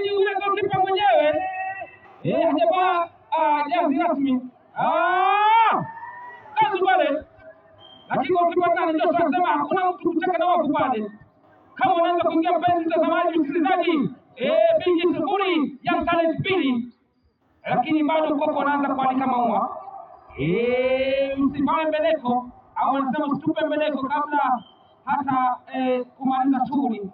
ni yule goalkeeper mwenyewe. Hajavaa jazi rasmi. Kazi pale. Lakini goalkeeper nani ndio tunasema hakuna mtu kucheka na wafu pale. Kama unaanza kuingia mpenzi mtazamaji msikilizaji, Binji sifuri Young Talent 2. Lakini bado Koko anaanza kuandika maua. Msifae mbeleko au wanasema msitupe mbeleko kabla hata kumaliza shughuli.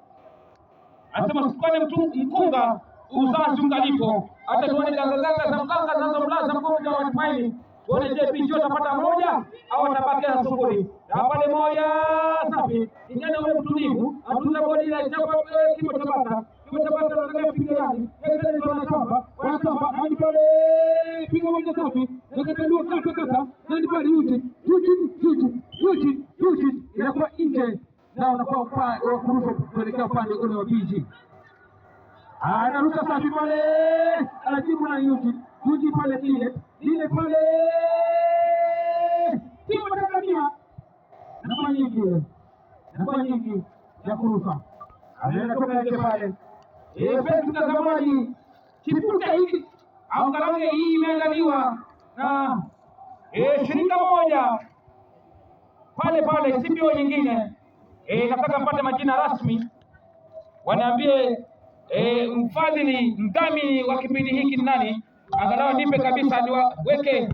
Anasema usikwane mkunga uzazi ungalipo. Hata tuone ganga za mganga zinazomlaza mmoja wa Tumaini. Tuone je Binji atapata moja au atabaki na sufuri. Na pale moja safi. Kijana ule mtulivu, atuza bodi la chapa kimo tabata. Kimo tabata anataka piga yani. Yeye ndio anachapa. Wanachapa hadi pale piga moja safi. Nakataliwa kata. Hadi pale Yuji. Inakuwa nje. Na unakuwa kwa kurusha kuelekea upande ule wa Binji. Anarusha safi pale. Anajibu na Yuji pale ile pale. Timu Tanzania. Nakuwa nyingi ya kurusha. Anaenda toka yake pale. Penzi mtazamaji, kiputa hiki au kalange hii imeangaliwa na shirika moja pale CPO nyingine. Nataka mpate majina rasmi. Wanaambie mfadhili mdhamini wa kipindi hiki ni nani? Angalau nipe kabisa niweke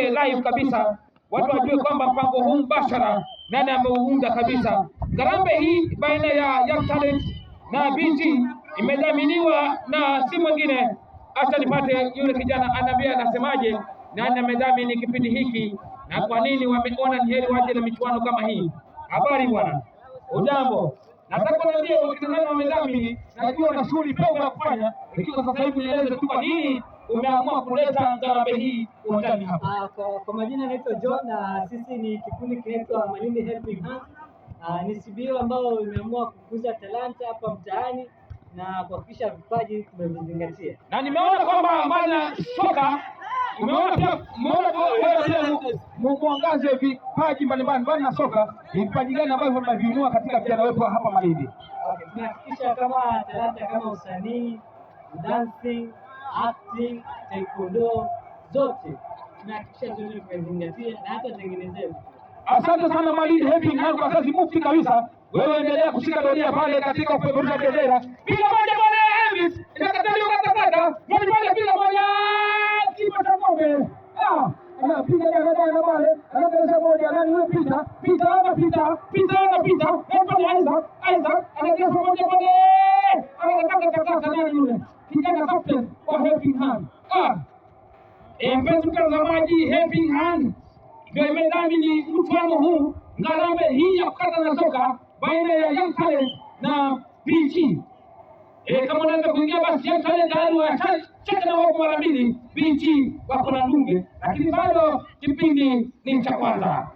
live kabisa. Watu wajue kwamba mpango huu mbashara nani ameuunda kabisa. Ngarambe hii baina ya Young Talent na Binji imedhaminiwa na si mwingine. Acha nipate yule kijana anaambia anasemaje, nani amedhamini kipindi hiki na kwa nini wameona ni heri waje na michuano kama hii. Habari bwana. Ujambo. Nataka niambie wakina nani wamedhamini, najua na shughuli pevu ya kufanya, lakini sasa hivi nieleze tu kwa nini umeamua kuleta ngarambe hii uwanjani hapa. Kwa majina naitwa John na sisi ni kikundi kinaitwa Malindi Helping Hand. Ni CBO ambao imeamua kukuza talanta hapa mtaani na kuhakikisha vipaji tumevizingatia. Na nimeona kwamba mbali na soka umeona pia muangaze vipaji mbalimbali mbali na soka. Ni vipaji gani ambavyo mnaviinua katika vijana wetu hapa Malindi? Tunahakikisha kama talanta kama usanii, dancing, acting, taekwondo zote tunahakikisha zote tumezingatia na hata tengenezewe. Asante sana Malindi Helping Hand kwa kazi mufti kabisa. Wewe endelea kushika doria pale katika kupeperusha bendera. Piga moja pale Elvis. Inakataliwa katakata. Moja pale piga moja. Kipa cha ng'ombe. Anapiga dada pale. Anapeleka moja nani yule pita. Isaac anapiga moja pale. Anataka nani yule? Kijana captain wa Helping Hand. Mpenzi mtazamaji, Helping Hand ndio imedhamini mchuano huu ngarambe hii ya kukata na soka baina ya Young Talent na Binji. Kama unaweza kuingia basi Young Talent tayari wacheka na wao mara mbili, Binji wako na ndunge, lakini bado kipindi ni cha kwanza.